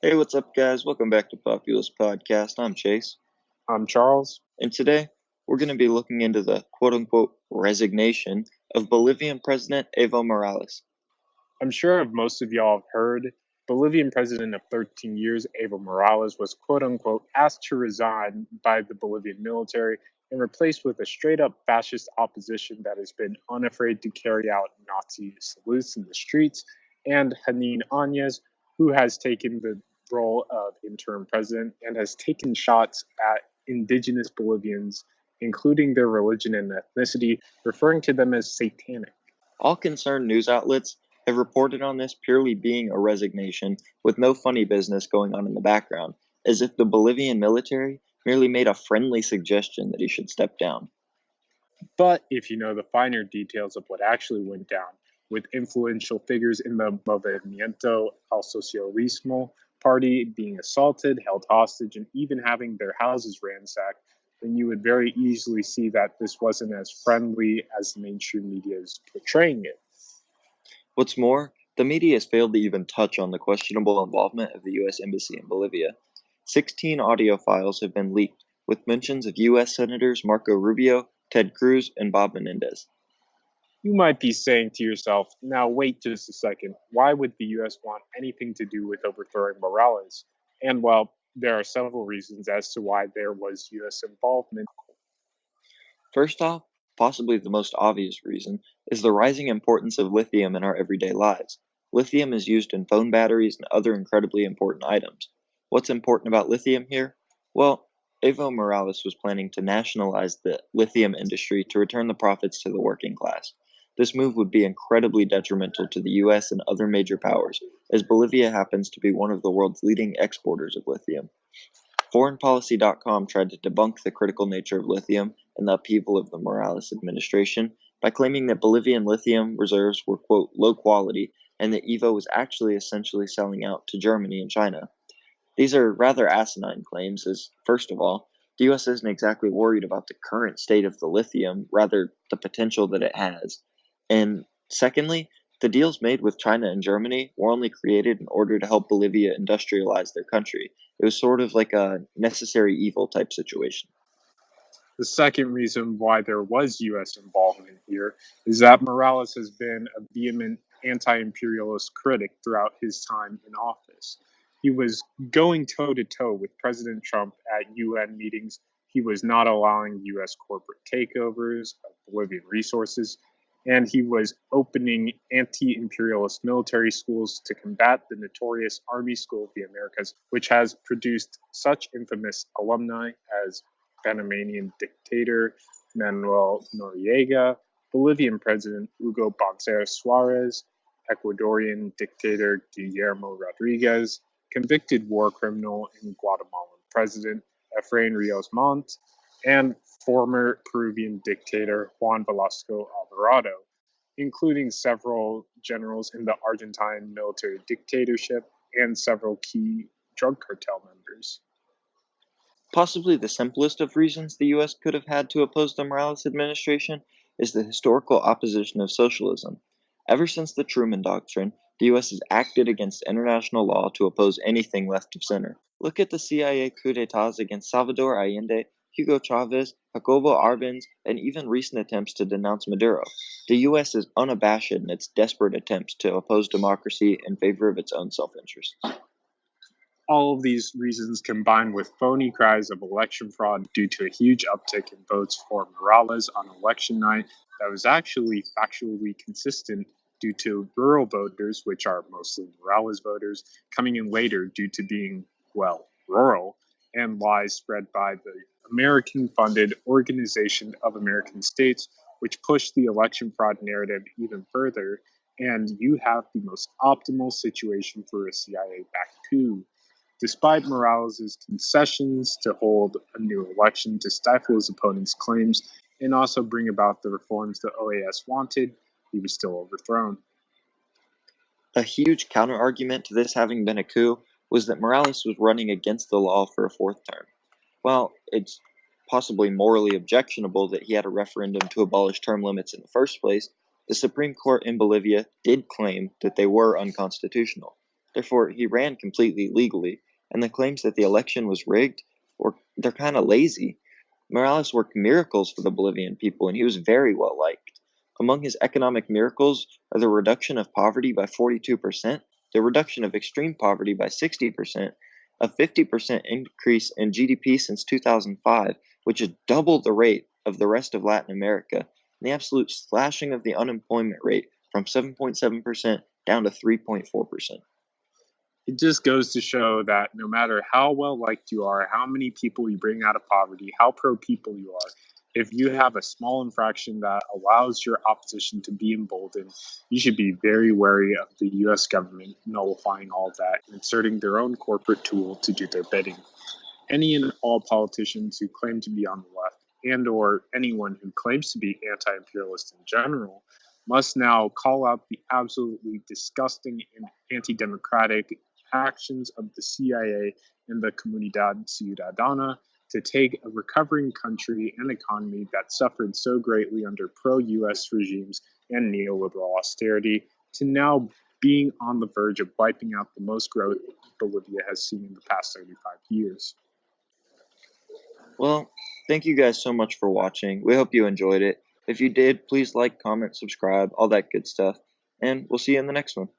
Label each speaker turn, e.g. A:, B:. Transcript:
A: Hey, what's up, guys? Welcome back to Populous Podcast. I'm Chase,
B: I'm Charles.
A: and today we're going to be looking into the quote unquote resignation of Bolivian President Evo Morales.
B: I'm sure most of y'all have heard Bolivian president of 13 years, Evo Morales, was quote unquote asked to resign by the Bolivian military and replaced with a straight up fascist opposition that has been unafraid to carry out Nazi salutes in the streets, and Janine Áñez, who has taken the role of interim president and has taken shots at indigenous Bolivians, including their religion and ethnicity, referring to them as satanic.
A: All concerned news outlets have reported on this purely being a resignation with no funny business going on in the background, as if the Bolivian military merely made a friendly suggestion that he should step down.
B: But if you know the finer details of what actually went down, with influential figures in the Movimiento al Socialismo party being assaulted, held hostage, and even having their houses ransacked, then you would very easily see that this wasn't as friendly as the mainstream media is portraying it.
A: What's more, the media has failed to even touch on the questionable involvement of the U.S. Embassy in Bolivia. 16 audio files have been leaked, with mentions of U.S. Senators Marco Rubio, Ted Cruz, and Bob Menendez.
B: You might be saying to yourself, now wait just a second, why would the US want anything to do with overthrowing Morales? And well, there are several reasons as to why there was US involvement.
A: First off, possibly the most obvious reason, is the rising importance of lithium in our everyday lives. Lithium is used in phone batteries and other incredibly important items. What's important about lithium here? Well, Evo Morales was planning to nationalize the lithium industry to return the profits to the working class. This move would be incredibly detrimental to the US and other major powers, as Bolivia happens to be one of the world's leading exporters of lithium. ForeignPolicy.com tried to debunk the critical nature of lithium and the upheaval of the Morales administration by claiming that Bolivian lithium reserves were, quote, low quality and that Evo was actually essentially selling out to Germany and China. These are rather asinine claims, as, first of all, the US isn't exactly worried about the current state of the lithium, rather, the potential that it has. And secondly, the deals made with China and Germany were only created in order to help Bolivia industrialize their country. It was sort of like a necessary evil type situation.
B: The second reason why there was US involvement here is that Morales has been a vehement anti imperialist critic throughout his time in office. He was going toe to toe with President Trump at UN meetings. He was not allowing US corporate takeovers of Bolivian resources, and he was opening anti imperialist military schools to combat the notorious Army School of the Americas, which has produced such infamous alumni as Panamanian dictator Manuel Noriega, Bolivian President Hugo Banzer Suarez, Ecuadorian dictator Guillermo Rodriguez, convicted war criminal and Guatemalan President Efrain Rios Montt, and former Peruvian dictator Juan Velasco Alvarado, including several generals in the Argentine military dictatorship and several key drug cartel members.
A: Possibly the simplest of reasons the US could have had to oppose the Morales administration is the historical opposition of socialism. Ever since the Truman Doctrine, the US has acted against international law to oppose anything left of center. Look at the CIA coup d'etats against Salvador Allende, Hugo Chavez, Jacobo Arbenz, and even recent attempts to denounce Maduro. The US is unabashed in its desperate attempts to oppose democracy in favor of its own self interest.
B: All of these reasons combined with phony cries of election fraud due to a huge uptick in votes for Morales on election night that was actually factually consistent due to rural voters, which are mostly Morales voters, coming in later due to being, well, rural, and lies spread by the American funded Organization of American States, which pushed the election fraud narrative even further. And you have the most optimal situation for a CIA backed coup. Despite Morales' concessions to hold a new election to stifle his opponent's claims and also bring about the reforms the OAS wanted, he was still overthrown.
A: A huge counterargument to this having been a coup was that Morales was running against the law for a fourth term. While it's possibly morally objectionable that he had a referendum to abolish term limits in the first place, the Supreme Court in Bolivia did claim that they were unconstitutional. Therefore, he ran completely legally, and the claims that the election was rigged, they're kind of lazy. Morales worked miracles for the Bolivian people, and he was very well liked. Among his economic miracles are the reduction of poverty by 42%, the reduction of extreme poverty by 60%, a 50% increase in GDP since 2005, which is double the rate of the rest of Latin America, and the absolute slashing of the unemployment rate from 7.7% down to 3.4%.
B: It just goes to show that no matter how well liked you are, how many people you bring out of poverty, how pro people you are, if you have a small infraction that allows your opposition to be emboldened, you should be very wary of the US government nullifying all that and inserting their own corporate tool to do their bidding. Any and all politicians who claim to be on the left and or anyone who claims to be anti-imperialist in general must now call out the absolutely disgusting and anti-democratic actions of the CIA and the Comunidad Ciudadana to take a recovering country and economy that suffered so greatly under pro-US regimes and neoliberal austerity to now being on the verge of wiping out the most growth Bolivia has seen in the past 35 years.
A: Well, thank you guys so much for watching. We hope you enjoyed it. If you did, please like, comment, subscribe, all that good stuff, and we'll see you in the next one.